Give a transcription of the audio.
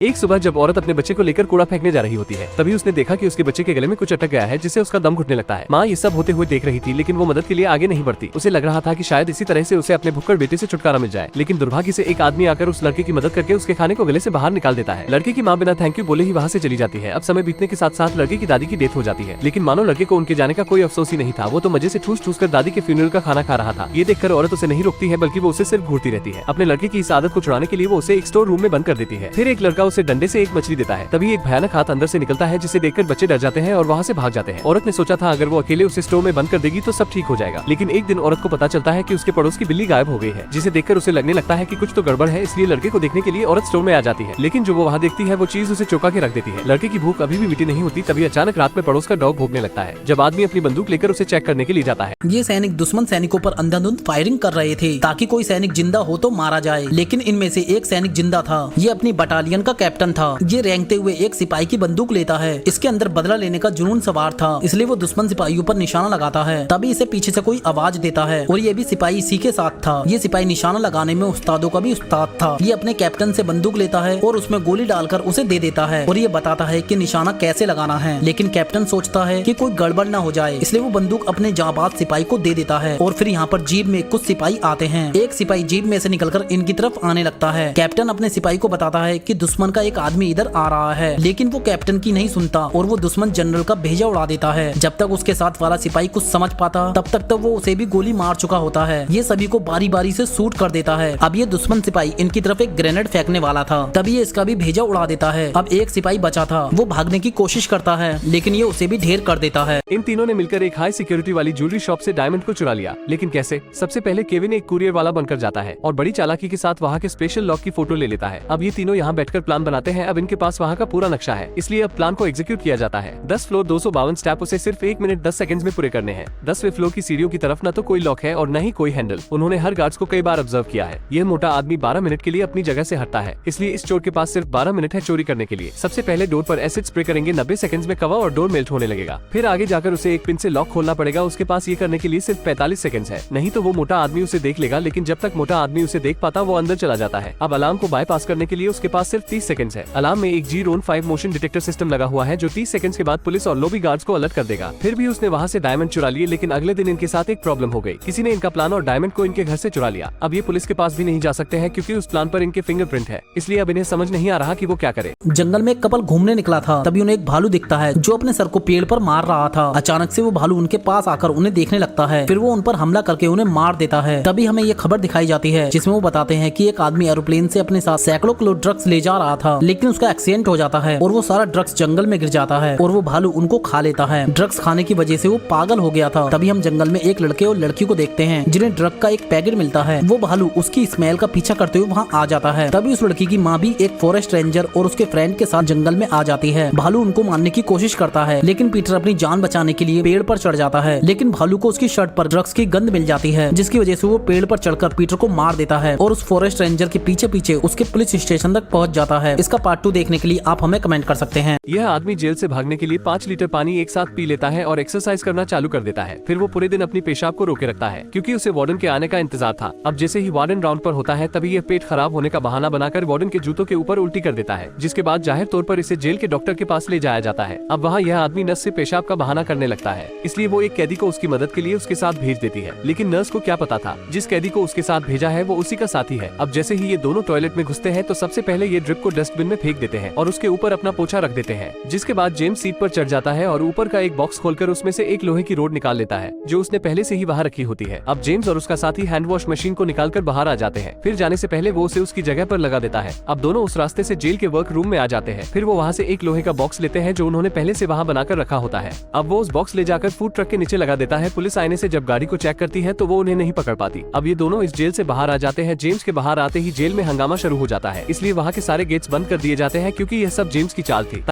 एक सुबह जब औरत अपने बच्चे को लेकर कूड़ा फेंकने जा रही होती है, तभी उसने देखा कि उसके बच्चे के गले में कुछ अटक गया है, जिससे उसका दम घुटने लगता है। माँ ये सब होते हुए देख रही थी, लेकिन वो मदद के लिए आगे नहीं बढ़ती। उसे लग रहा था कि शायद इसी तरह से उसे अपने भुक्कड़ बेटे से छुटकारा मिल जाए, लेकिन दुर्भाग्य से एक आदमी आकर उस लड़के की मदद करके उसके खाने को गले से बाहर निकाल देता है। लड़के की माँ बिना थैंक यू बोले ही वहाँ से चली जाती है। अब समय बीतने के साथ साथ लड़के की दादी की डेथ हो जाती है, लेकिन मानो लड़के को उनके जाने का कोई अफसोस ही नहीं था। वो तो मजे से ठूस ठूस कर दादी के फ्यूनरल का खाना खा रहा था। ये देखकर औरत उसे नहीं रोकती है, बल्कि वो उसे सिर्फ घूरती रहती है। अपने लड़के की इस आदत को छुड़ाने के लिए वो उसे एक स्टोर रूम में बंद कर देती है। फिर एक लड़का उसे डंडे से एक मछली देता है। तभी एक भयानक हाथ अंदर से निकलता है, जिसे देखकर बच्चे डर जाते हैं और वहाँ से भाग जाते हैं। औरत ने सोचा था अगर वो अकेले उसे स्टोर में बंद कर देगी तो सब ठीक हो जाएगा, लेकिन एक दिन औरत को पता चलता है कि उसके पड़ोस की बिल्ली गायब हो गई है, जिसे देखकर उसे लगने लगता है कि कुछ तो गड़बड़ है। इसलिए लड़के को देखने के लिए औरत स्टोर में आ जाती है, लेकिन जो वो वहाँ देखती है वो चीज उसे चौंका के रख देती है। लड़के की भूख अभी भी मिटी नहीं होती। तभी अचानक रात में पड़ोस का डॉग भौंकने लगता है। जब आदमी अपनी बंदूक लेकर उसे चेक करने के लिए जाता है। ये सैनिक दुश्मन सैनिकों पर अंधाधुंध फायरिंग कर रहे थे ताकि कोई सैनिक जिंदा हो तो मारा जाए, लेकिन इनमें से एक सैनिक जिंदा था। ये अपनी बटालियन का कैप्टन था। ये रेंगते हुए एक सिपाही की बंदूक लेता है। इसके अंदर बदला लेने का जुनून सवार था, इसलिए वो दुश्मन सिपाहियों पर निशाना लगाता है। तभी इसे पीछे से कोई आवाज देता है और ये भी सिपाही इसी के साथ था। ये सिपाही निशाना लगाने में उस्तादों का भी उस्ताद था। ये अपने कैप्टन से बंदूक लेता है और उसमें गोली डालकर उसे दे देता है और ये बताता है कि निशाना कैसे लगाना है, लेकिन कैप्टन सोचता है कि कोई गड़बड़ न हो जाए, इसलिए वो बंदूक अपने जाबाज सिपाही को दे देता है। और फिर यहाँ पर जीप में कुछ सिपाही आते हैं। एक सिपाही जीप में से निकलकर इनकी तरफ आने लगता है। कैप्टन अपने सिपाही को बताता है कि दुश्मन का एक आदमी इधर आ रहा है, लेकिन वो कैप्टन की नहीं सुनता और वो दुश्मन जनरल का भेजा उड़ा देता है। जब तक उसके साथ वाला सिपाही कुछ समझ पाता तब तक तो वो उसे भी गोली मार चुका होता है। ये सभी को बारी बारी से शूट कर देता है। अब ये दुश्मन सिपाही इनकी तरफ एक ग्रेनेड फेंकने वाला था, तभी ये इसका भी भेजा उड़ा देता है। अब एक सिपाही बचा था, वो भागने की कोशिश करता है, लेकिन ये उसे भी ढेर कर देता है। इन तीनों ने मिलकर एक हाई सिक्योरिटी वाली ज्वेलरी शॉप से डायमंड को चुरा लिया, लेकिन कैसे? सबसे पहले केविन एक कुरियर वाला बनकर जाता है और बड़ी चालाकी के साथ वहाँ के स्पेशल लॉक की फोटो ले लेता है। अब ये तीनों यहाँ बैठकर प्लान बनाते हैं। अब इनके पास वहाँ का पूरा नक्शा है, इसलिए अब प्लान को एग्जीक्यूट किया जाता है। 10 फ्लोर 252 स्टेप उसे सिर्फ 1 मिनट 10 सेकंड्स में पूरे करने हैं। 10वें फ्लोर की सीढ़ियों की तरफ न तो कोई लॉक है और न ही कोई हैंडल। उन्होंने हर गार्ड्स को कई बार ऑब्जर्व किया है। यह मोटा आदमी 12 मिनट के लिए अपनी जगह से हटता है, इसलिए इस चोर के पास सिर्फ 12 मिनट है चोरी करने के लिए। सबसे पहले डोर पर एसिड स्प्रे करेंगे, 90 सेकंड्स में कवर और डोर मेल्ट होने लगेगा। फिर आगे जाकर उसे एक पिन से लॉक खोलना पड़ेगा। उसके पास ये करने के लिए सिर्फ 45 सेकंड्स है, नहीं तो वो मोटा आदमी उसे देख लेगा। लेकिन जब तक मोटा आदमी उसे देख पाता वो अंदर चला जाता है। अब अलार्म को बाईपास करने के लिए उसके पास सिर्फ 30 सेकंड्स है। अलार्म में एक G-RON-5 मोशन डिटेक्टर सिस्टम लगा हुआ है, जो 30 सेकंड्स के बाद पुलिस और लॉबी गार्ड्स को अलर्ट कर देगा। फिर भी उसने वहाँ से डायमंड चुरा लिए, लेकिन अगले दिन इनके साथ एक प्रॉब्लम हो गई। किसी ने इनका प्लान और डायमंड को इनके घर से चुरा लिया। अब ये पुलिस के पास भी नहीं जा सकते हैं, क्योंकि उस प्लान पर इनके फिंगरप्रिंट है। इसलिए अब इन्हें समझ नहीं आ रहा कि वो क्या करे। जंगल में एक कपल घूमने निकला था, तभी उन्हें एक भालू दिखता है जो अपने सर को पेड़ पर मार रहा था। अचानक से वो भालू उनके पास आकर उन्हें देखने लगता है। फिर वो उन पर हमला करके उन्हें मार देता है। तभी हमें ये खबर दिखाई जाती है, जिसमें वो बताते हैं कि एक आदमी एरोप्लेन से अपने साथ सैकड़ों किलो ड्रग्स ले जा रहा था, लेकिन उसका एक्सीडेंट हो जाता है और वो सारा ड्रग्स जंगल में गिर जाता है और वो भालू उनको खा लेता है। ड्रग्स खाने की वजह से वो पागल हो गया था। तभी हम जंगल में एक लड़के और लड़की को देखते हैं, जिन्हें ड्रग का एक पैकेट मिलता है। वो भालू उसकी स्मेल का पीछा करते हुए वहाँ आ जाता है। तभी उस लड़की की माँ भी एक फॉरेस्ट रेंजर और उसके फ्रेंड के साथ जंगल में आ जाती है। भालू उनको मारने की कोशिश करता है, लेकिन पीटर अपनी जान बचाने के लिए पेड़ पर चढ़ जाता है, लेकिन भालू को उसकी शर्ट पर ड्रग्स की गंध मिल जाती है, जिसकी वजह से वो पेड़ पर चढ़कर पीटर को मार देता है और उस फॉरेस्ट रेंजर के पीछे पीछे उसके पुलिस स्टेशन तक पहुँच जाता है। इसका पार्ट 2 देखने के लिए आप हमें कमेंट कर सकते हैं। यह आदमी जेल से भागने के लिए 5 लीटर पानी एक साथ पी लेता है और एक्सरसाइज करना चालू कर देता है। फिर वो पूरे दिन अपनी पेशाब को रोके रखता है, क्योंकि उसे वार्डन के आने का इंतजार था। अब जैसे ही वार्डन राउंड पर होता है, तभी यह पेट खराब होने का बहाना बनाकर वार्डन के जूतों के ऊपर उल्टी कर देता है, जिसके बाद जाहिर तौर पर इसे जेल के डॉक्टर के पास ले जाया जाता है। अब वहाँ यह आदमी नर्स से पेशाब का बहाना करने लगता है, इसलिए वो एक कैदी को उसकी मदद के लिए उसके साथ भेज देती है। लेकिन नर्स को क्या पता था, जिस कैदी को उसके साथ भेजा है वो उसी का साथी है। अब जैसे ही ये दोनों टॉयलेट में घुसते हैं, तो सबसे पहले ये ड्रिप को डस्टबिन में फेंक देते हैं और उसके ऊपर अपना पोछा रख देते हैं। जिसके बाद जेम्स सीट पर चढ़ जाता है और ऊपर का एक बॉक्स खोलकर उसमें से एक लोहे की रोड निकाल लेता है, जो उसने पहले से ही वहाँ रखी होती है। अब जेम्स और उसका साथी हैंड वॉश मशीन को निकालकर बाहर आ जाते हैं। फिर जाने से पहले वो उसे उसकी जगह पर लगा देता है। अब दोनों उस रास्ते से जेल के वर्क रूम में आ जाते हैं। फिर वो वहाँ से एक लोहे का बॉक्स लेते हैं, जो उन्होंने पहले से वहाँ बनाकर रखा होता है। अब वो उस बॉक्स ले जाकर फूड ट्रक के नीचे लगा देता है। पुलिस आने से जब गाड़ी को चेक करती है तो वो उन्हें नहीं पकड़ पाती। अब ये दोनों इस जेल से बाहर आ जाते हैं। जेम्स के बाहर आते ही जेल में हंगामा शुरू हो जाता है, इसलिए वहाँ के सारे गेट्स बंद कर दिए जाते हैं, क्योंकि यह सब जेम्स की चाल थी।